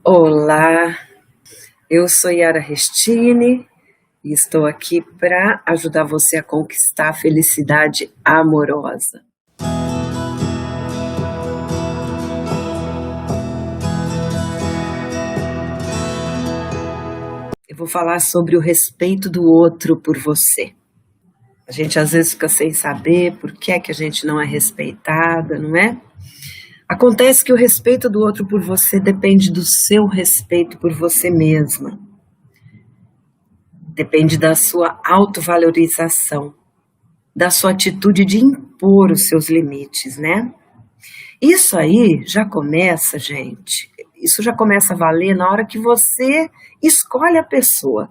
Olá, eu sou Yara Restini e estou aqui para ajudar você a conquistar a felicidade amorosa. Eu vou falar sobre o respeito do outro por você. A gente às vezes fica sem saber por que é que a gente não é respeitada, não é? Acontece que o respeito do outro por você depende do seu respeito por você mesma. Depende da sua autovalorização, da sua atitude de impor os seus limites, né? Isso aí já começa, gente, isso já começa a valer na hora que você escolhe a pessoa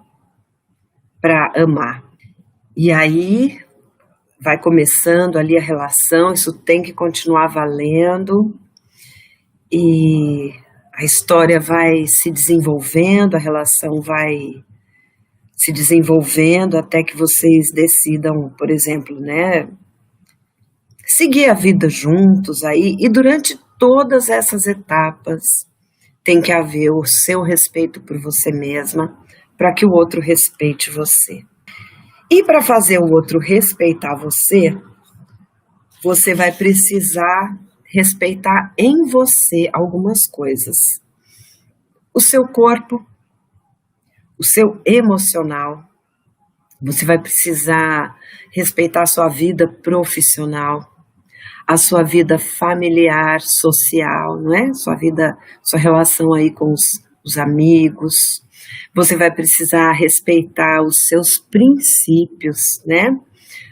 para amar. E aí vai começando ali a relação, isso tem que continuar valendo e a história vai se desenvolvendo, a relação vai se desenvolvendo até que vocês decidam, por exemplo, né, seguir a vida juntos aí, e durante todas essas etapas tem que haver o seu respeito por você mesma, para que o outro respeite você. E para fazer o outro respeitar você, você vai precisar respeitar em você algumas coisas. O seu corpo, o seu emocional, você vai precisar respeitar a sua vida profissional, a sua vida familiar, social, não é? Sua relação aí com os amigos. Você vai precisar respeitar os seus princípios, né?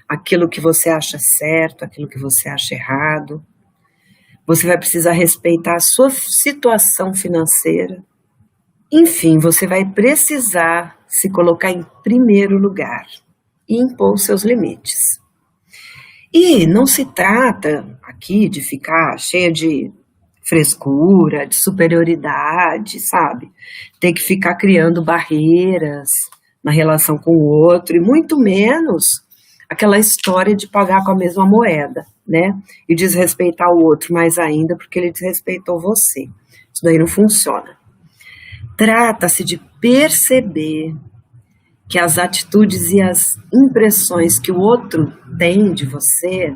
Aquilo que você acha certo, aquilo que você acha errado. Você vai precisar respeitar a sua situação financeira. Enfim, você vai precisar se colocar em primeiro lugar e impor os seus limites. E não se trata aqui de ficar cheia de frescura, de superioridade, sabe? Ter que ficar criando barreiras na relação com o outro, e muito menos aquela história de pagar com a mesma moeda, né? E desrespeitar o outro mais ainda porque ele desrespeitou você. Isso daí não funciona. Trata-se de perceber que as atitudes e as impressões que o outro tem de você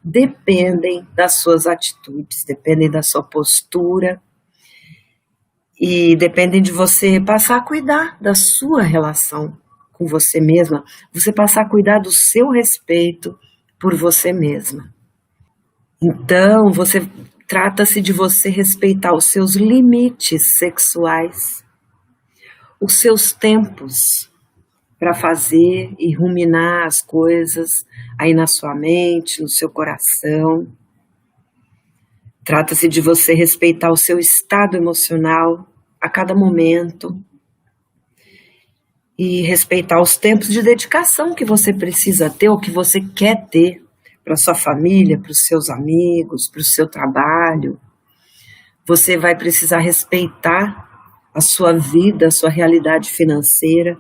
dependem das suas atitudes, dependem da sua postura e dependem de você passar a cuidar da sua relação com você mesma, você passar a cuidar do seu respeito por você mesma. Então, trata-se de você respeitar os seus limites sexuais, os seus tempos para fazer e ruminar as coisas aí na sua mente, no seu coração. Trata-se de você respeitar o seu estado emocional a cada momento e respeitar os tempos de dedicação que você precisa ter ou que você quer ter para sua família, para os seus amigos, para o seu trabalho. Você vai precisar respeitar a sua vida, a sua realidade financeira,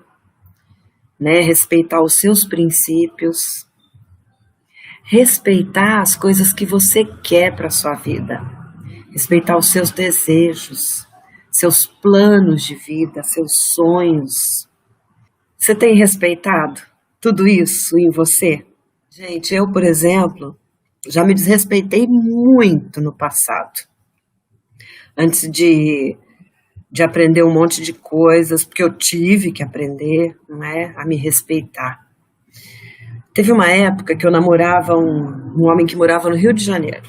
né? Respeitar os seus princípios, respeitar as coisas que você quer para a sua vida, respeitar os seus desejos, seus planos de vida, seus sonhos. Você tem respeitado tudo isso em você? Gente, eu, por exemplo, já me desrespeitei muito no passado, antes de aprender um monte de coisas, porque eu tive que aprender, não é, a me respeitar. Teve uma época que eu namorava um homem que morava no Rio de Janeiro.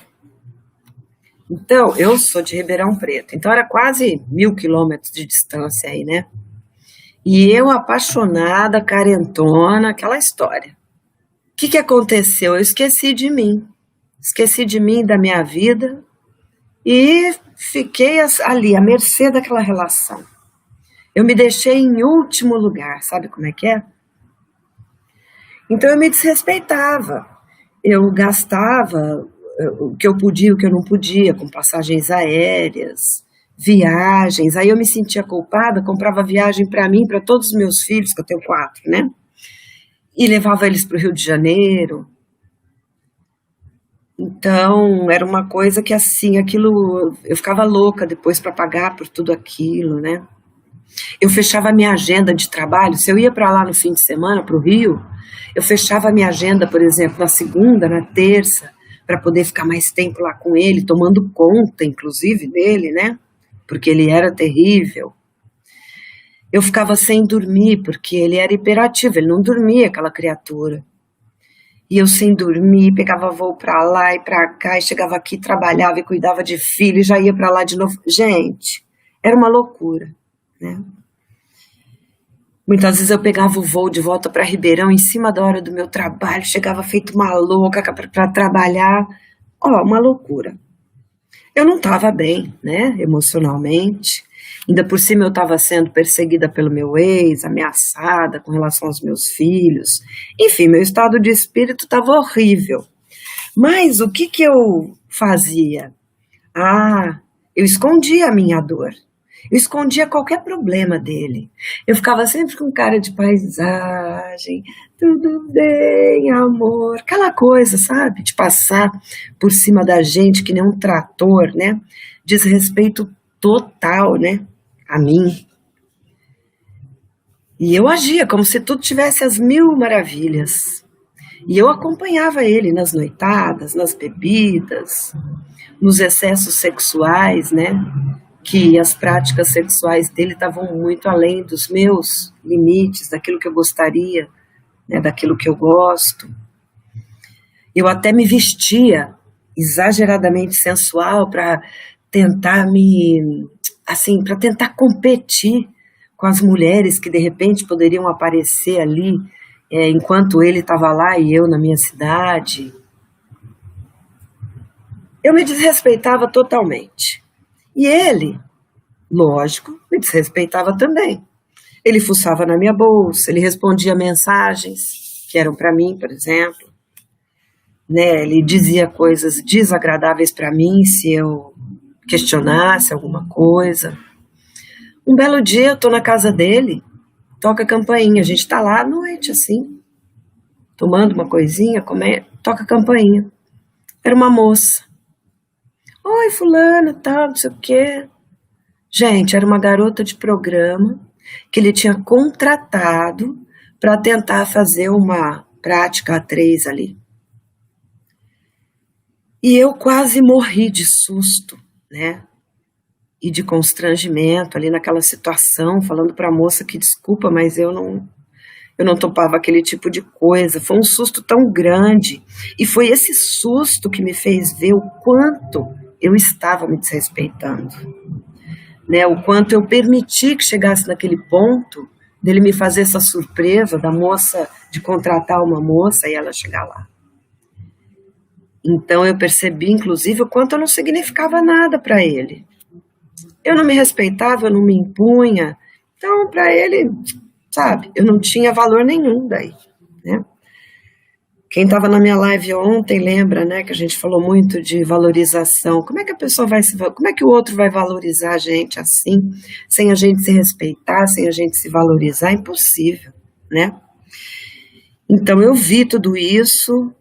Então, eu sou de Ribeirão Preto, então era quase 1.000 quilômetros de distância aí, né? E eu apaixonada, carentona, aquela história. O que aconteceu? Eu esqueci de mim, da minha vida, e fiquei ali, à mercê daquela relação. Eu me deixei em último lugar, sabe como é que é? Então eu me desrespeitava. Eu gastava o que eu podia, o que eu não podia, com passagens aéreas, viagens. Aí eu me sentia culpada, comprava viagem para mim, para todos os meus filhos, que eu tenho 4, né? E levava eles para o Rio de Janeiro. Então, era uma coisa que assim, aquilo, eu ficava louca depois para pagar por tudo aquilo, né? Eu fechava a minha agenda de trabalho, se eu ia para lá no fim de semana, para o Rio, eu fechava a minha agenda, por exemplo, na segunda, na terça, para poder ficar mais tempo lá com ele, tomando conta, inclusive, dele, né? Porque ele era terrível. Eu ficava sem dormir, porque ele era hiperativo, ele não dormia, aquela criatura. E eu sem dormir, pegava voo para lá e para cá, e chegava aqui, trabalhava e cuidava de filho, e já ia para lá de novo. Gente, era uma loucura, né? Muitas vezes eu pegava o voo de volta para Ribeirão em cima da hora do meu trabalho, chegava feito uma louca para trabalhar. Ó, uma loucura. Eu não estava bem, né, emocionalmente. Ainda por cima eu estava sendo perseguida pelo meu ex, ameaçada com relação aos meus filhos. Enfim, meu estado de espírito estava horrível. Mas o que que eu fazia? Ah, eu escondia a minha dor. Eu escondia qualquer problema dele. Eu ficava sempre com cara de paisagem, tudo bem, amor, aquela coisa, sabe? De passar por cima da gente que nem um trator, né? Desrespeito total, né? A mim. E eu agia como se tudo tivesse as mil maravilhas. E eu acompanhava ele nas noitadas, nas bebidas, nos excessos sexuais, né? Que as práticas sexuais dele estavam muito além dos meus limites, daquilo que eu gostaria, né, daquilo que eu gosto. Eu até me vestia exageradamente sensual para tentar assim, para tentar competir com as mulheres que de repente poderiam aparecer ali, enquanto ele estava lá e eu na minha cidade. Eu me desrespeitava totalmente. E ele, lógico, me desrespeitava também. Ele fuçava na minha bolsa, ele respondia mensagens que eram para mim, por exemplo, né? Ele dizia coisas desagradáveis para mim se eu questionasse alguma coisa. Um belo dia eu tô na casa dele, toca a campainha, a gente tá lá à noite assim, tomando uma coisinha, toca a campainha. Era uma moça. Oi, fulano, tal, não sei o quê. Gente, era uma garota de programa que ele tinha contratado para tentar fazer uma prática A3 ali. E eu quase morri de susto, né? E de constrangimento ali naquela situação, falando para a moça que desculpa, mas eu não topava aquele tipo de coisa. Foi um susto tão grande. E foi esse susto que me fez ver o quanto eu estava me desrespeitando. Né, o quanto eu permiti que chegasse naquele ponto dele me fazer essa surpresa da moça, de contratar uma moça e ela chegar lá. Então eu percebi, inclusive, o quanto eu não significava nada para ele. Eu não me respeitava, eu não me impunha. Então, para ele, sabe, eu não tinha valor nenhum daí, né? Quem estava na minha live ontem lembra, né, que a gente falou muito de valorização. Como é que a pessoa como é que o outro vai valorizar a gente assim, sem a gente se respeitar, sem a gente se valorizar? É impossível, né? Então eu vi tudo isso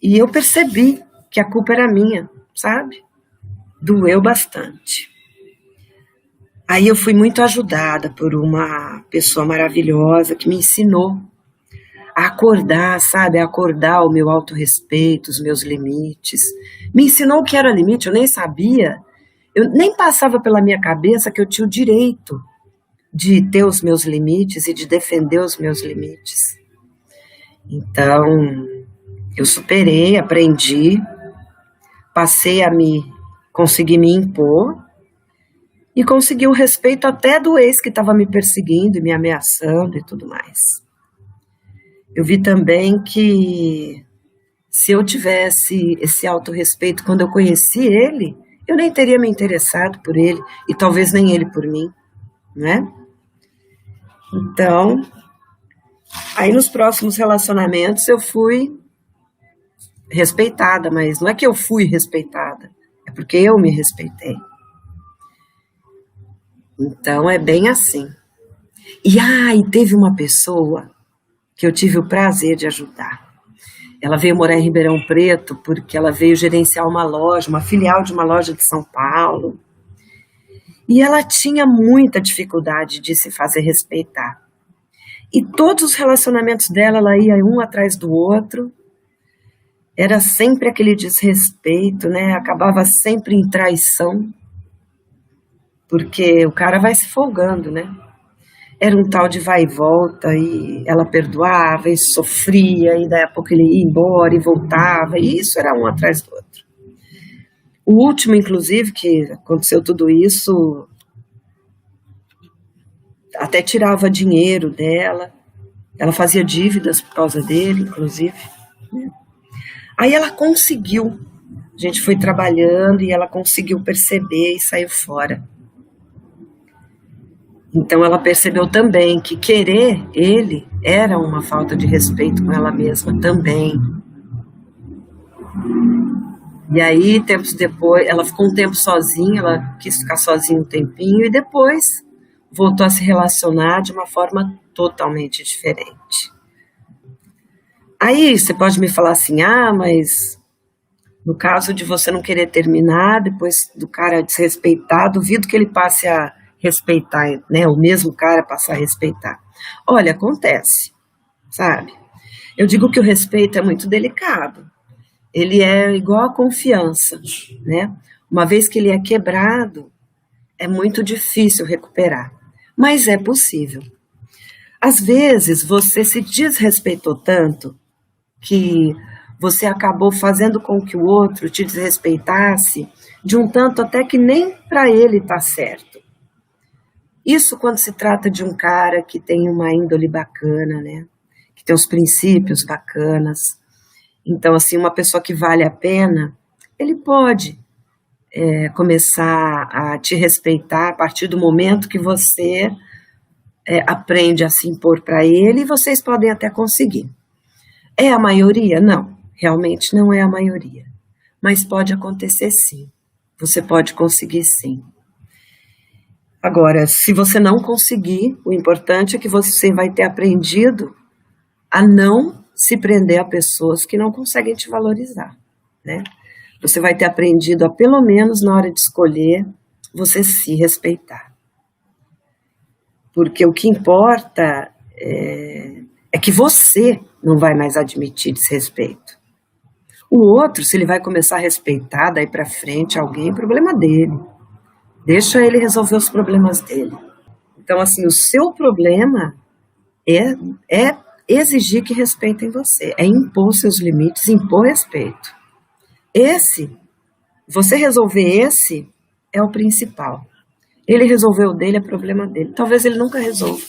e eu percebi que a culpa era minha, sabe? Doeu bastante. Aí eu fui muito ajudada por uma pessoa maravilhosa que me ensinou a acordar, sabe? A acordar o meu autorrespeito, os meus limites. Me ensinou o que era limite, eu nem sabia. Eu nem passava pela minha cabeça que eu tinha o direito de ter os meus limites e de defender os meus limites. Então, eu superei, aprendi, passei a conseguir me impor e consegui o respeito até do ex que estava me perseguindo e me ameaçando e tudo mais. Eu vi também que se eu tivesse esse autorrespeito quando eu conheci ele, eu nem teria me interessado por ele e talvez nem ele por mim, né? Então, aí nos próximos relacionamentos eu fui respeitada, mas não é que eu fui respeitada, é porque eu me respeitei. Então é bem assim. E teve uma pessoa que eu tive o prazer de ajudar. Ela veio morar em Ribeirão Preto porque ela veio gerenciar uma loja, uma filial de uma loja de São Paulo. E ela tinha muita dificuldade de se fazer respeitar. E todos os relacionamentos dela, ela ia um atrás do outro. Era sempre aquele desrespeito, né? Acabava sempre em traição, porque o cara vai se folgando, né? Era um tal de vai e volta, e ela perdoava e sofria, e daí a pouco ele ia embora e voltava, e isso era um atrás do outro. O último, inclusive, que aconteceu tudo isso, até tirava dinheiro dela, ela fazia dívidas por causa dele, inclusive, né? Aí ela conseguiu, a gente foi trabalhando e ela conseguiu perceber e saiu fora. Então ela percebeu também que querer ele era uma falta de respeito com ela mesma também. E aí, tempos depois, ela ficou um tempo sozinha, ela quis ficar sozinha um tempinho e depois voltou a se relacionar de uma forma totalmente diferente. Aí você pode me falar assim, mas no caso de você não querer terminar, depois do cara desrespeitar, duvido que ele passe a respeitar, né? O mesmo cara passar a respeitar. Olha, acontece, sabe? Eu digo que o respeito é muito delicado. Ele é igual a confiança, né? Uma vez que ele é quebrado, é muito difícil recuperar, mas é possível. Às vezes você se desrespeitou tanto que você acabou fazendo com que o outro te desrespeitasse de um tanto até que nem para ele tá certo. Isso quando se trata de um cara que tem uma índole bacana, né? Que tem os princípios bacanas. Então, assim, uma pessoa que vale a pena, ele pode começar a te respeitar a partir do momento que você aprende a se impor para ele e vocês podem até conseguir. É a maioria? Não, realmente não é a maioria. Mas pode acontecer sim. Você pode conseguir sim. Agora, se você não conseguir, o importante é que você vai ter aprendido a não se prender a pessoas que não conseguem te valorizar, né? Você vai ter aprendido a, pelo menos na hora de escolher, você se respeitar. Porque o que importa é que você não vai mais admitir desrespeito. O outro, se ele vai começar a respeitar daí para frente alguém, problema dele. Deixa ele resolver os problemas dele. Então, assim, o seu problema é exigir que respeitem você, é impor seus limites, impor respeito. Você resolver esse é o principal. Ele resolveu o dele, é problema dele. Talvez ele nunca resolva.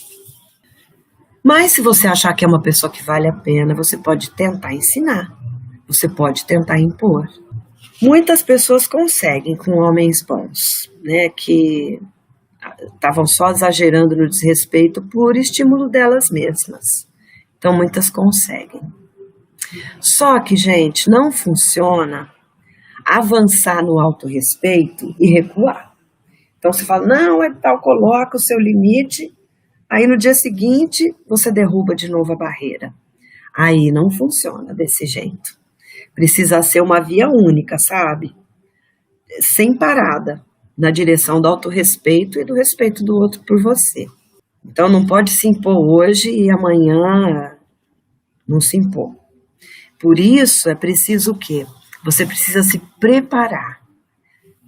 Mas se você achar que é uma pessoa que vale a pena, você pode tentar ensinar. Você pode tentar impor. Muitas pessoas conseguem com homens bons, né, que estavam só exagerando no desrespeito por estímulo delas mesmas. Então, muitas conseguem. Só que, gente, não funciona avançar no autorrespeito e recuar. Então, você fala, não, é tal, coloca o seu limite, aí no dia seguinte, você derruba de novo a barreira. Aí não funciona desse jeito. Precisa ser uma via única, sabe? Sem parada, na direção do autorrespeito e do respeito do outro por você. Então, não pode se impor hoje e amanhã não se impor. Por isso, é preciso o quê? Você precisa se preparar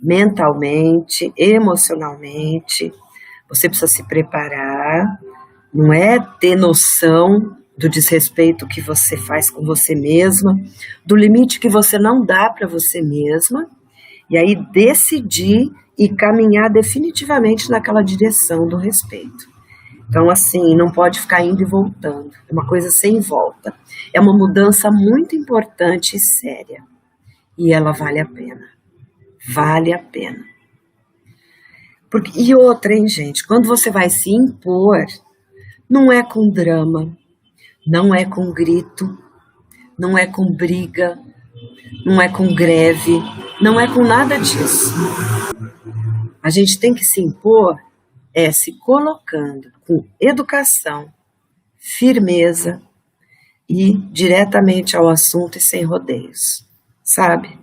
mentalmente, emocionalmente. Você precisa se preparar, não é ter noção do desrespeito que você faz com você mesma, do limite que você não dá para você mesma, e aí decidir e caminhar definitivamente naquela direção do respeito. Então, assim, não pode ficar indo e voltando. É uma coisa sem volta. É uma mudança muito importante e séria. E ela vale a pena. Vale a pena. E outra, hein, gente? Quando você vai se impor, não é com drama, não é com grito, não é com briga, não é com greve, não é com nada disso. A gente tem que se impor se colocando com educação, firmeza ir diretamente ao assunto e sem rodeios, sabe?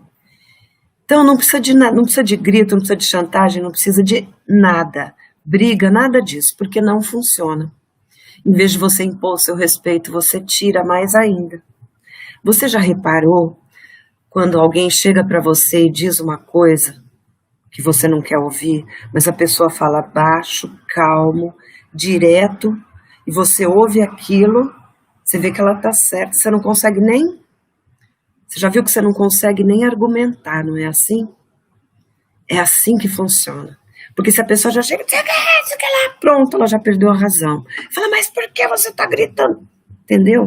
Então não precisa de nada, não precisa de grito, não precisa de chantagem, não precisa de nada, briga, nada disso, porque não funciona. Em vez de você impor o seu respeito, você tira mais ainda. Você já reparou quando alguém chega para você e diz uma coisa que você não quer ouvir, mas a pessoa fala baixo, calmo, direto, e você ouve aquilo, você vê que ela está certa, você não consegue nem... Você já viu que você não consegue nem argumentar, não é assim? É assim que funciona. Porque se a pessoa já chega, você quer lá, pronto, ela já perdeu a razão. Fala, mas por que você está gritando? Entendeu?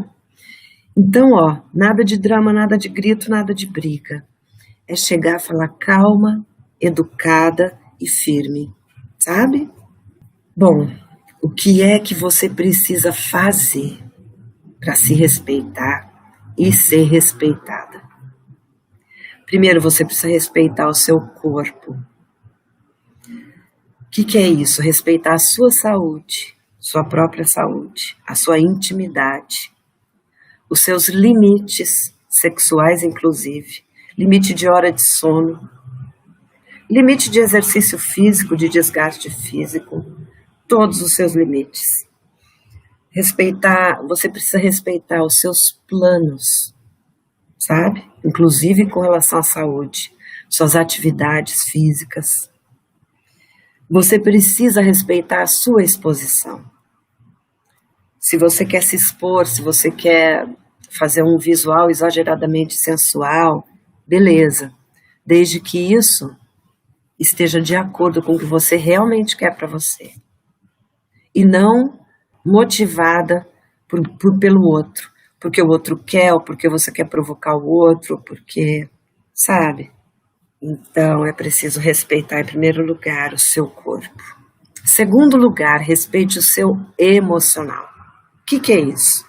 Então, ó, nada de drama, nada de grito, nada de briga. É chegar e falar calma, educada e firme, sabe? Bom, o que é que você precisa fazer para se respeitar e ser respeitada? Primeiro, você precisa respeitar o seu corpo. O que é isso? Respeitar a sua saúde, sua própria saúde, a sua intimidade, os seus limites sexuais, inclusive, limite de hora de sono, limite de exercício físico, de desgaste físico, todos os seus limites. Respeitar, você precisa respeitar os seus planos, sabe? Inclusive com relação à saúde, suas atividades físicas. Você precisa respeitar a sua exposição. Se você quer se expor, se você quer fazer um visual exageradamente sensual, beleza, desde que isso esteja de acordo com o que você realmente quer para você. E não motivada pelo outro, porque o outro quer, ou porque você quer provocar o outro, ou porque, sabe? Então é preciso respeitar em primeiro lugar o seu corpo. Segundo lugar, respeite o seu emocional. O que é isso?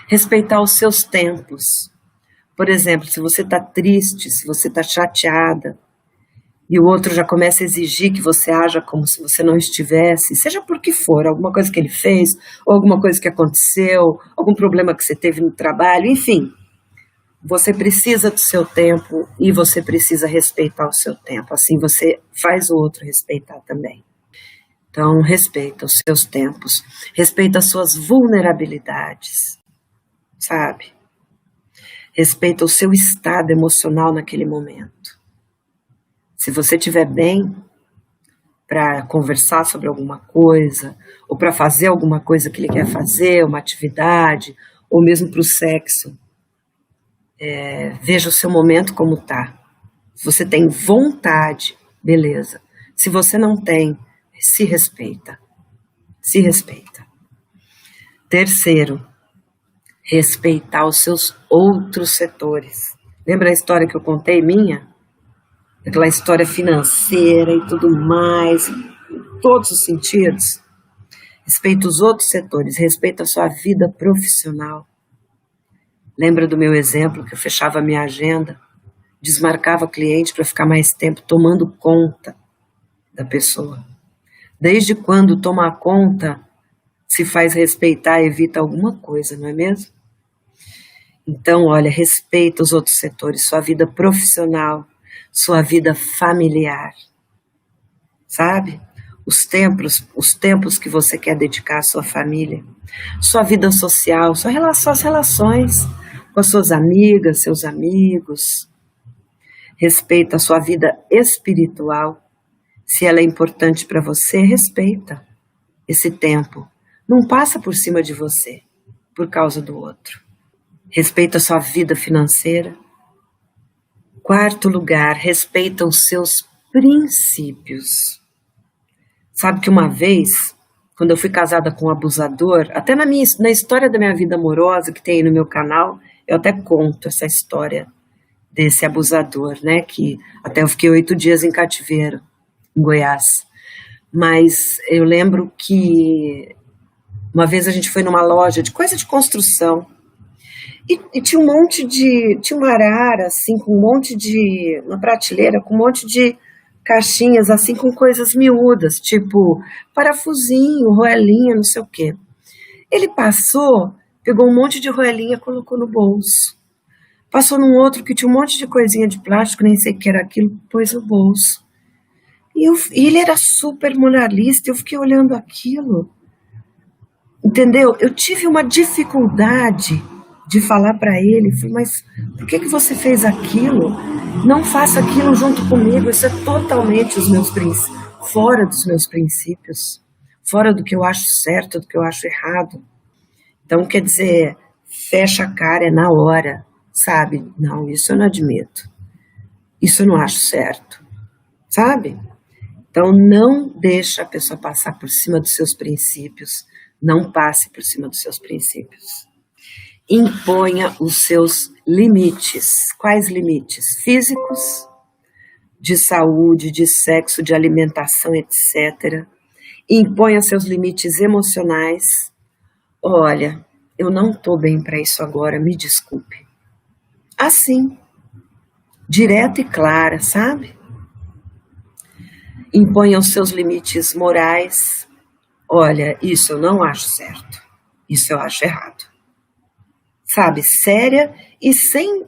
Respeitar os seus tempos. Por exemplo, se você está triste, se você está chateada, e o outro já começa a exigir que você haja como se você não estivesse, seja por que for, alguma coisa que ele fez, ou alguma coisa que aconteceu, algum problema que você teve no trabalho, enfim. Você precisa do seu tempo e você precisa respeitar o seu tempo. Assim você faz o outro respeitar também. Então, respeita os seus tempos, respeita as suas vulnerabilidades, sabe? Respeita o seu estado emocional naquele momento. Se você estiver bem para conversar sobre alguma coisa, ou para fazer alguma coisa que ele quer fazer, uma atividade, ou mesmo para o sexo, veja o seu momento como está. Se você tem vontade, beleza. Se você não tem, se respeita. Se respeita. Terceiro, respeitar os seus outros setores. Lembra a história que eu contei minha? Aquela história financeira e tudo mais, em todos os sentidos. Respeita os outros setores, respeita a sua vida profissional. Lembra do meu exemplo que eu fechava a minha agenda, desmarcava cliente para ficar mais tempo tomando conta da pessoa. Desde quando tomar conta se faz respeitar, evita alguma coisa, não é mesmo? Então, olha, respeita os outros setores, sua vida profissional, sua vida familiar, sabe? Os tempos que você quer dedicar à sua família, sua vida social, suas relações com as suas amigas, seus amigos. Respeita a sua vida espiritual. Se ela é importante para você, respeita esse tempo. Não passa por cima de você por causa do outro. Respeita a sua vida financeira. Quarto lugar, respeita os seus princípios. Sabe que uma vez, quando eu fui casada com um abusador, até na história da minha vida amorosa que tem aí no meu canal, eu até conto essa história desse abusador, né? Que até eu fiquei 8 dias em cativeiro, em Goiás. Mas eu lembro que uma vez a gente foi numa loja de coisa de construção, e tinha tinha uma arara, assim, com uma prateleira, com um monte de caixinhas, assim, com coisas miúdas, tipo parafusinho, roelinha, não sei o quê. Ele passou pegou um monte de roelinha, colocou no bolso. Passou num outro que tinha um monte de coisinha de plástico, nem sei o que era aquilo, pôs no bolso. E ele era super moralista, eu fiquei olhando aquilo. Entendeu? Eu tive uma dificuldade de falar para ele, falei, mas por que você fez aquilo? Não faça aquilo junto comigo, isso é totalmente fora dos meus princípios, fora do que eu acho certo, do que eu acho errado. Então, quer dizer, fecha a cara, é na hora, sabe? Não, isso eu não admito. Isso eu não acho certo, sabe? Então, não deixa a pessoa passar por cima dos seus princípios, não passe por cima dos seus princípios. Imponha os seus limites. Quais limites? Físicos, de saúde, de sexo, de alimentação, etc. Imponha seus limites emocionais. Olha, eu não estou bem para isso agora, me desculpe. Assim, direta e clara, sabe? Imponha os seus limites morais. Olha, isso eu não acho certo, isso eu acho errado. Sabe, séria e sem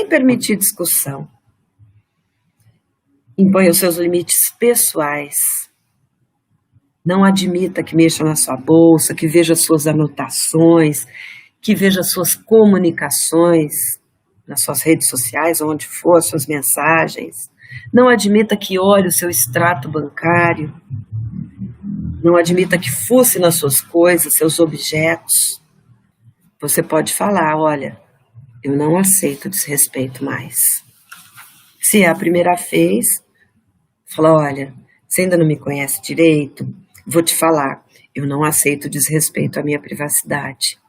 permitir discussão. Imponha os seus limites pessoais. Não admita que mexa na sua bolsa, que veja suas anotações, que veja suas comunicações nas suas redes sociais, onde for, suas mensagens. Não admita que olhe o seu extrato bancário. Não admita que fuce nas suas coisas, seus objetos. Você pode falar, olha, eu não aceito desrespeito mais. Se é a primeira vez, fala, olha, você ainda não me conhece direito, vou te falar, eu não aceito desrespeito à minha privacidade.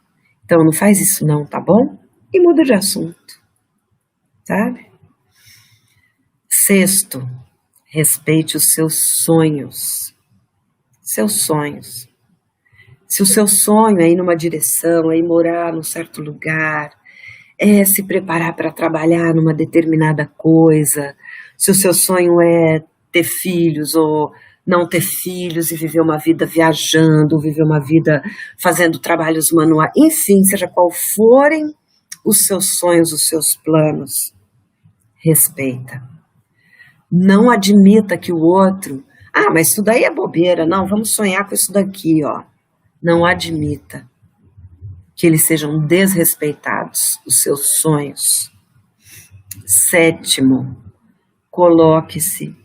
Então não faz isso não, tá bom? E muda de assunto, sabe? Sexto, respeite os seus sonhos. Seus sonhos. Se o seu sonho é ir numa direção, é ir morar num certo lugar, é se preparar para trabalhar numa determinada coisa, se o seu sonho é ter filhos ou não ter filhos e viver uma vida viajando, viver uma vida fazendo trabalhos manuais, enfim, seja qual forem os seus sonhos, os seus planos, respeita. Não admita que o outro, mas isso daí é bobeira, não, vamos sonhar com isso daqui, ó. Não admita que eles sejam desrespeitados, os seus sonhos. Sétimo, coloque-se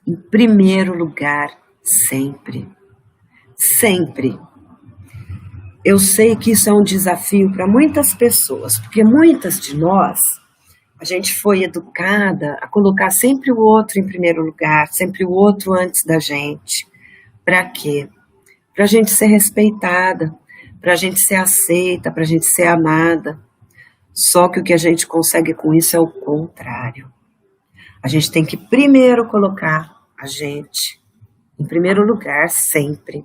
em primeiro lugar sempre. Sempre. Eu sei que isso é um desafio para muitas pessoas, porque muitas de nós, a gente foi educada a colocar sempre o outro em primeiro lugar, sempre o outro antes da gente. Para quê? Para a gente ser respeitada, para a gente ser aceita, para a gente ser amada. Só que o que a gente consegue com isso é o contrário. A gente tem que primeiro colocar a gente em primeiro lugar sempre.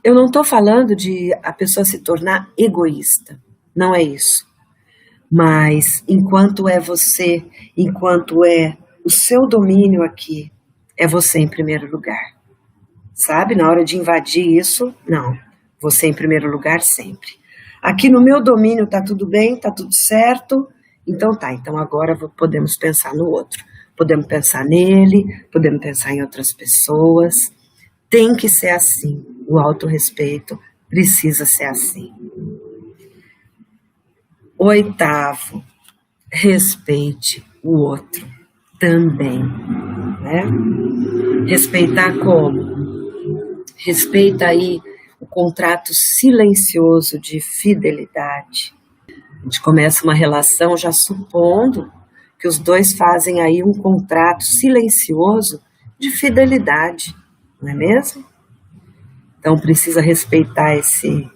Eu não estou falando de a pessoa se tornar egoísta, não é isso. Mas enquanto é você, enquanto é o seu domínio aqui, é você em primeiro lugar. Sabe, na hora de invadir isso, não. Você em primeiro lugar sempre. Aqui no meu domínio tá tudo bem, tá tudo certo, então tá. Então agora podemos pensar no outro. Podemos pensar nele, podemos pensar em outras pessoas. Tem que ser assim. O autorrespeito precisa ser assim. Oitavo, respeite o outro também, né? Respeitar como? Respeita aí o contrato silencioso de fidelidade. A gente começa uma relação já supondo que os dois fazem aí um contrato silencioso de fidelidade, não é mesmo? Então precisa respeitar esse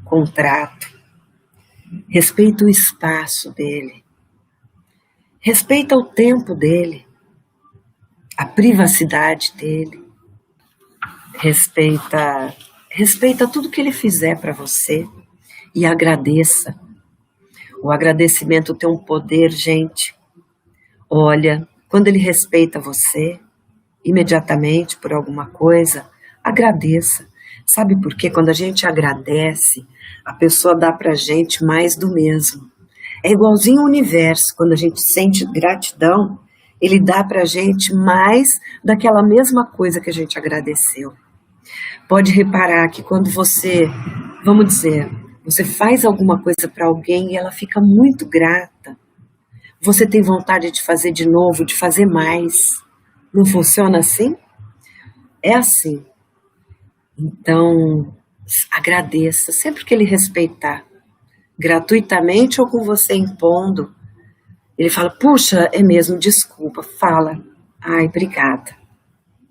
contrato. Respeita o espaço dele. Respeita o tempo dele. A privacidade dele. Respeita tudo que ele fizer para você e agradeça. O agradecimento tem um poder, gente. Olha, quando ele respeita você, imediatamente por alguma coisa, agradeça. Sabe por quê? Quando a gente agradece, a pessoa dá pra gente mais do mesmo. É igualzinho o universo, quando a gente sente gratidão, ele dá pra gente mais daquela mesma coisa que a gente agradeceu. Pode reparar que quando você, vamos dizer, você faz alguma coisa para alguém e ela fica muito grata, você tem vontade de fazer de novo, de fazer mais. Não funciona assim? É assim. Então, agradeça sempre que ele respeitar, gratuitamente ou com você impondo. Ele fala, puxa, é mesmo, desculpa, fala. Ai, obrigada.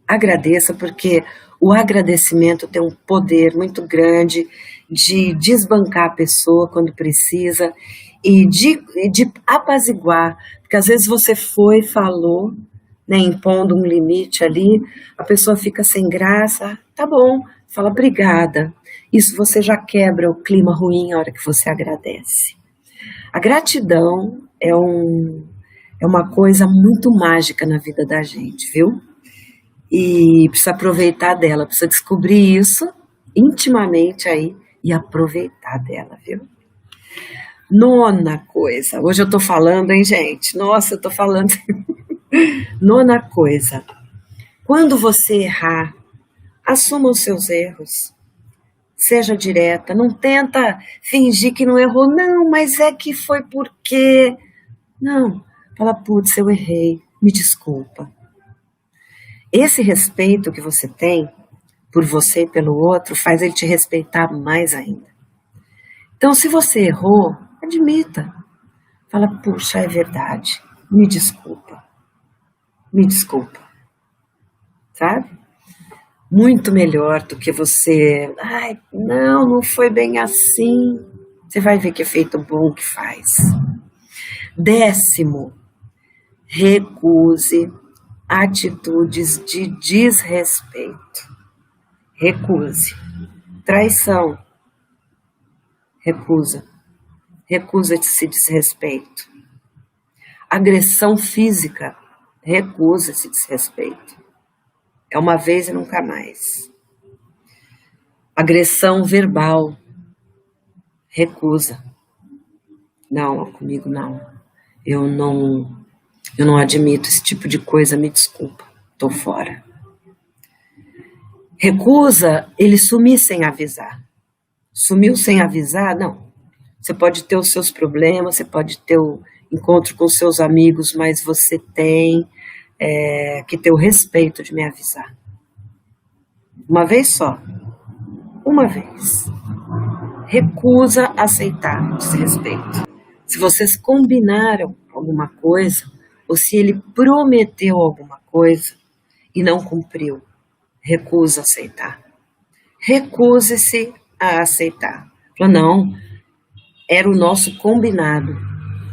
Agradeça, porque o agradecimento tem um poder muito grande de desbancar a pessoa quando precisa e de apaziguar, porque às vezes você foi, falou, né, impondo um limite ali, a pessoa fica sem graça, tá bom, fala obrigada. Isso você já quebra o clima ruim a hora que você agradece. A gratidão é uma coisa muito mágica na vida da gente, viu? E precisa aproveitar dela, precisa descobrir isso intimamente aí e aproveitar dela, viu? Nona coisa, hoje eu tô falando, hein, gente? Nossa, eu tô falando. Nona coisa, quando você errar, assuma os seus erros. Seja direta, não tenta fingir que não errou, não, mas é que foi porque. Não, fala, putz, eu errei, me desculpa. Esse respeito que você tem por você e pelo outro faz ele te respeitar mais ainda. Então, se você errou, admita. Fala, puxa, é verdade, me desculpa, sabe? Muito melhor do que você, ai, não foi bem assim. Você vai ver que efeito bom que faz. 10º, recuse atitudes de desrespeito. Recuse. Traição. Recusa. Recusa esse desrespeito. Agressão física. Recusa esse desrespeito. É uma vez e nunca mais. Agressão verbal. Recusa. Não, comigo não. Eu não admito esse tipo de coisa, me desculpa. Tô fora. Recusa ele sumir sem avisar. Sumiu sem avisar? Não. Você pode ter os seus problemas, você pode ter o encontro com seus amigos, mas você tem que ter o respeito de me avisar. Uma vez só. Uma vez. Recusa aceitar desrespeito. Se vocês combinaram alguma coisa, ou se ele prometeu alguma coisa e não cumpriu, recusa aceitar. Recuse-se a aceitar. Fala, não, era o nosso combinado.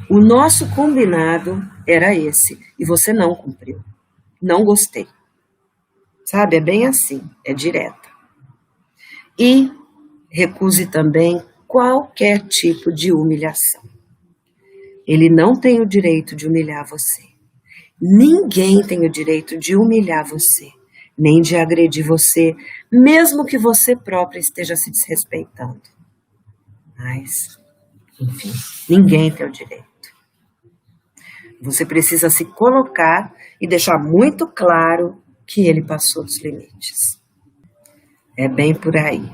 O nosso combinado era esse, e você não cumpriu. Não gostei. Sabe, é bem assim, é direta. E recuse também qualquer tipo de humilhação. Ele não tem o direito de humilhar você. Ninguém tem o direito de humilhar você, nem de agredir você, mesmo que você própria esteja se desrespeitando. Mas, enfim, ninguém tem o direito. Você precisa se colocar e deixar muito claro que ele passou dos limites. É bem por aí.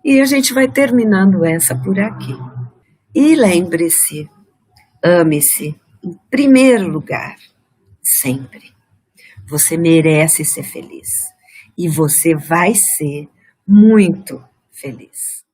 E a gente vai terminando essa por aqui. E lembre-se, ame-se em primeiro lugar, sempre. Você merece ser feliz. E você vai ser muito feliz.